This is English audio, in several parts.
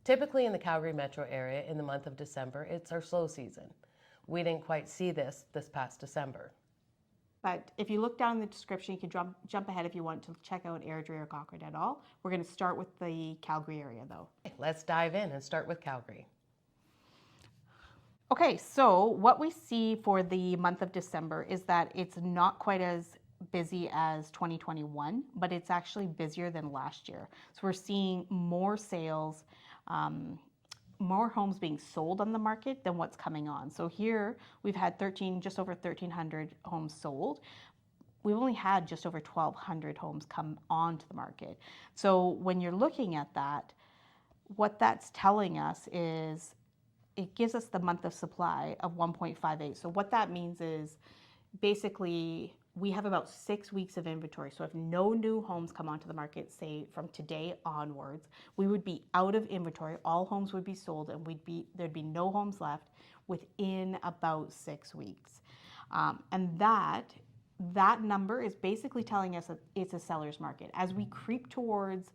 Typically in the Calgary Metro area in the month of December, it's our slow season. We didn't quite see this past December. But if you look down in the description, you can jump ahead if you want to check out Airdrie or Cochrane at all. We're going to start with the Calgary area though. Let's dive in and start with Calgary. Okay, so what we see for the month of December is that it's not quite as busy as 2021, but it's actually busier than last year. So we're seeing more sales, more homes being sold on the market than what's coming on. So here we've had just over 1,300 homes sold. We've only had just over 1,200 homes come onto the market. So when you're looking at that, what that's telling us is it gives us the month of supply of 1.58. So what that means is basically we have about 6 weeks of inventory. So if no new homes come onto the market, say from today onwards, we would be out of inventory. All homes would be sold and there'd be no homes left within about 6 weeks. And that number is basically telling us that it's a seller's market. As we creep towards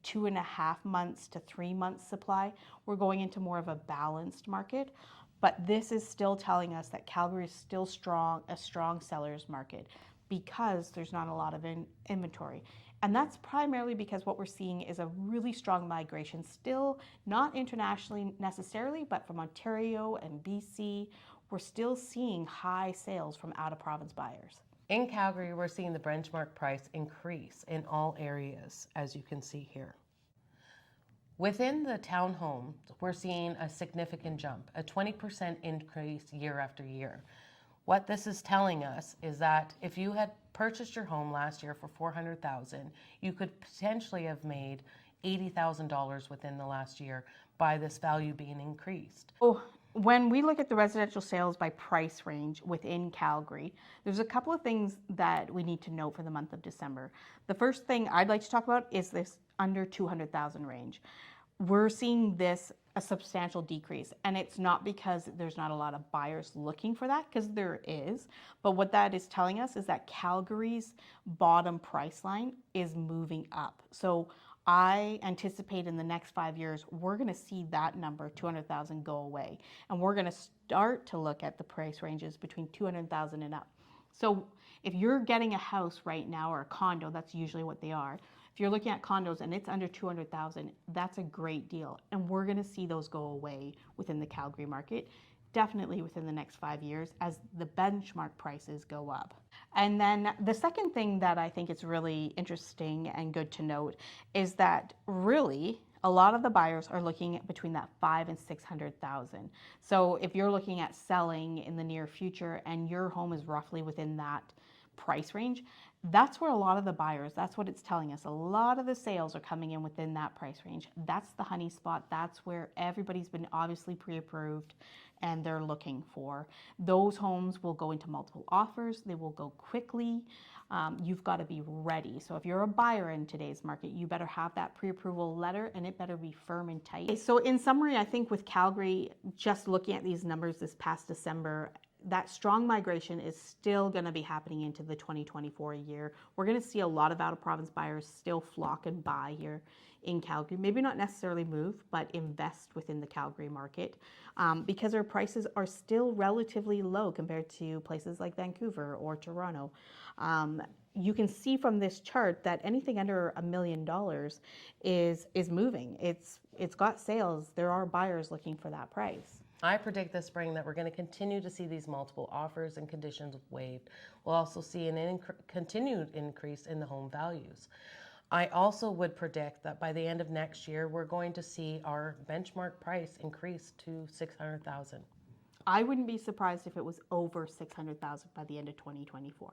2.5 months to 3 months supply, we're going into more of a balanced market. But this is still telling us that Calgary is still a strong seller's market because there's not a lot of inventory. And that's primarily because what we're seeing is a really strong migration, still not internationally necessarily, but from Ontario and BC, we're still seeing high sales from out-of-province buyers. In Calgary, we're seeing the benchmark price increase in all areas, as you can see here. Within the townhome, we're seeing a significant jump, a 20% increase year after year. What this is telling us is that if you had purchased your home last year for $400,000, you could potentially have made $80,000 within the last year by this value being increased. Oh, when we look at the residential sales by price range within Calgary, there's a couple of things that we need to note for the month of December. The first thing I'd like to talk about is this under 200,000 range. We're seeing this a substantial decrease, and it's not because there's not a lot of buyers looking for that, because there is, but what that is telling us is that Calgary's bottom price line is moving up. So I anticipate in the next 5 years, we're going to see that number, 200,000, go away. And we're going to start to look at the price ranges between 200,000 and up. So if you're getting a house right now or a condo, that's usually what they are. If you're looking at condos and it's under 200,000, that's a great deal. And we're going to see those go away within the Calgary market, definitely within the next 5 years as the benchmark prices go up. And then the second thing that I think is really interesting and good to note is that really a lot of the buyers are looking at between that 500,000 and 600,000. So if you're looking at selling in the near future and your home is roughly within that price range, that's where a lot of the buyers, that's what it's telling us. A lot of the sales are coming in within that price range. That's the honey spot. That's where everybody's been obviously pre-approved and they're looking for. Those homes will go into multiple offers. They will go quickly. You've got to be ready. So if you're a buyer in today's market, you better have that pre-approval letter and it better be firm and tight. So in summary, I think with Calgary, just looking at these numbers this past December, that strong migration is still going to be happening into the 2024 year. We're going to see a lot of out-of-province buyers still flock and buy here in Calgary. Maybe not necessarily move, but invest within the Calgary market because our prices are still relatively low compared to places like Vancouver or Toronto. You can see from this chart that anything under $1 million is moving. It's got sales. There are buyers looking for that price. I predict this spring that we're going to continue to see these multiple offers and conditions waived. We'll also see an continued increase in the home values. I also would predict that by the end of next year, we're going to see our benchmark price increase to $600,000. I wouldn't be surprised if it was over $600,000 by the end of 2024.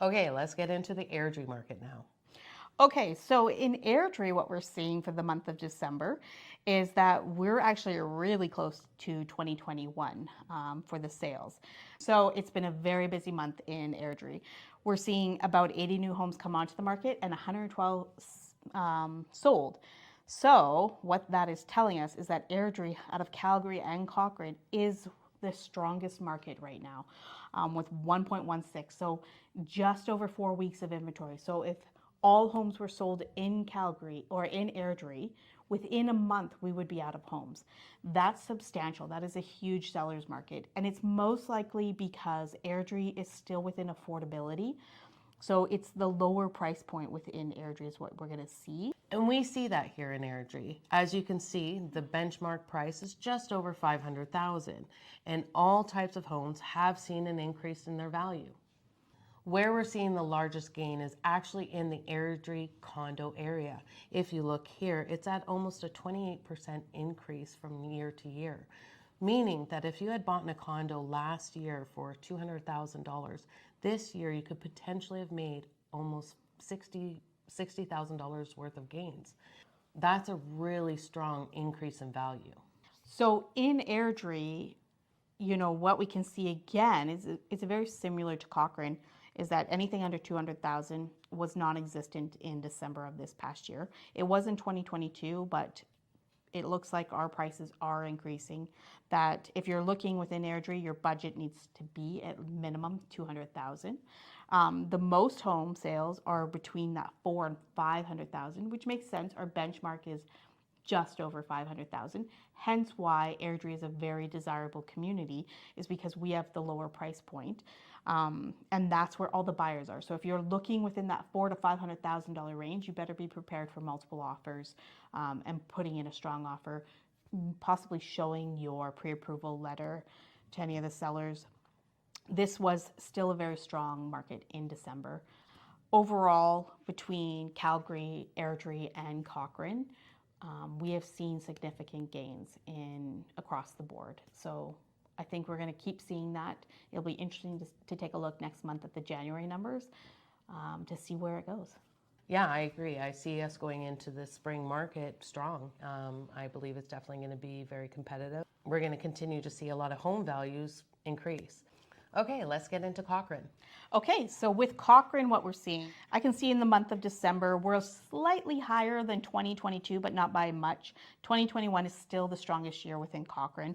Okay, let's get into the Airdrie market now. Okay, so in Airdrie, what we're seeing for the month of December is that we're actually really close to 2021 for the sales. So it's been a very busy month in Airdrie. We're seeing about 80 new homes come onto the market and 112 sold. So what that is telling us is that Airdrie out of Calgary and Cochrane is the strongest market right now with 1.16. So just over 4 weeks of inventory. So if all homes were sold in Calgary or in Airdrie, within a month we would be out of homes. That's substantial. That is a huge seller's market. And it's most likely because Airdrie is still within affordability. So it's the lower price point within Airdrie is what we're going to see. And we see that here in Airdrie. As you can see, the benchmark price is just over $500,000, and all types of homes have seen an increase in their value. Where we're seeing the largest gain is actually in the Airdrie condo area. If you look here, it's at almost a 28% increase from year to year, meaning that if you had bought in a condo last year for $200,000, this year you could potentially have made almost $60,000 worth of gains. That's a really strong increase in value. So in Airdrie, what we can see again is it's very similar to Cochrane, is that anything under 200,000 was non-existent in December of this past year. It was in 2022, but it looks like our prices are increasing. That if you're looking within Airdrie, your budget needs to be at minimum 200,000. The most home sales are between that 400,000 and 500,000, which makes sense. Our benchmark is just over 500,000. Hence why Airdrie is a very desirable community, is because we have the lower price point. And that's where all the buyers are. So if you're looking within that $400,000 to $500,000 range, you better be prepared for multiple offers and putting in a strong offer, possibly showing your pre-approval letter to any of the sellers. This was still a very strong market in December. Overall, between Calgary, Airdrie, and Cochrane, we have seen significant gains across the board. So I think we're going to keep seeing that. It'll be interesting to take a look next month at the January numbers to see where it goes. Yeah, I agree. I see us going into the spring market strong. I believe it's definitely going to be very competitive. We're going to continue to see a lot of home values increase. Okay, let's get into Cochrane. Okay, so with Cochrane, what we're seeing, I can see in the month of December, we're slightly higher than 2022, but not by much. 2021 is still the strongest year within Cochrane.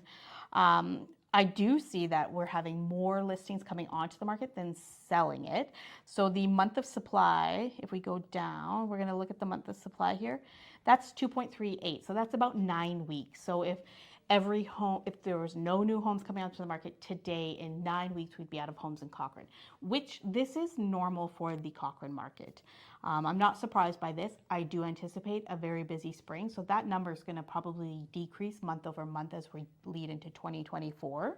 I do see that we're having more listings coming onto the market than selling it. So the month of supply, if we go down, we're going to look at the month of supply here. That's 2.38. So that's about 9 weeks. So if there was no new homes coming onto the market today, in 9 weeks, we'd be out of homes in Cochrane, which this is normal for the Cochrane market. I'm not surprised by this. I do anticipate a very busy spring. So that number is going to probably decrease month over month as we lead into 2024.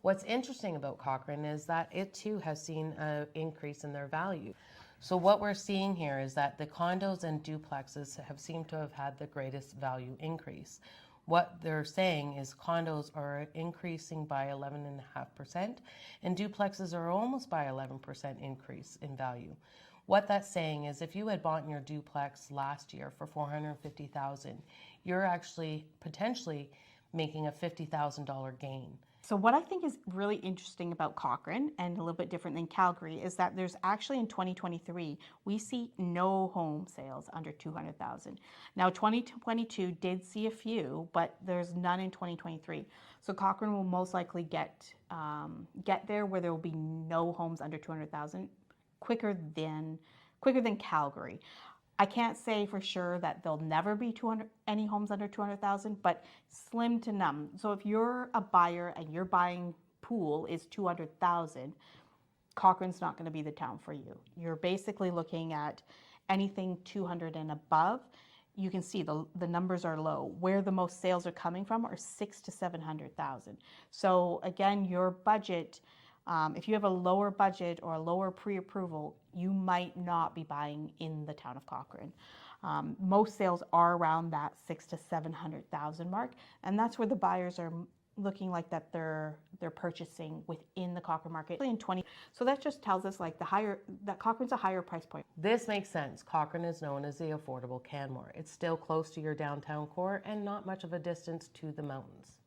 What's interesting about Cochrane is that it too has seen an increase in their value. So what we're seeing here is that the condos and duplexes have seemed to have had the greatest value increase. What they're saying is condos are increasing by 11.5% and duplexes are almost by 11% increase in value. What that's saying is if you had bought in your duplex last year for $450,000, you're actually potentially making a $50,000 gain. So what I think is really interesting about Cochrane and a little bit different than Calgary is that there's actually in 2023, we see no home sales under 200,000. Now 2022 did see a few, but there's none in 2023. So Cochrane will most likely get there where there will be no homes under 200,000 quicker than Calgary. I can't say for sure that there'll never be any homes under 200,000, but slim to none. So if you're a buyer and your buying pool is 200,000, Cochrane's not going to be the town for you. You're basically looking at anything 200 and above. You can see the numbers are low. Where the most sales are coming from are 600,000 to 700,000. So again, your budget. If you have a lower budget or a lower pre-approval, you might not be buying in the town of Cochrane. Most sales are around that 600,000 to 700,000 mark, and that's where the buyers are looking like that they're purchasing within the Cochrane market in 20. So that just tells us like that Cochrane's a higher price point. This makes sense. Cochrane is known as the affordable Canmore. It's still close to your downtown core and not much of a distance to the mountains.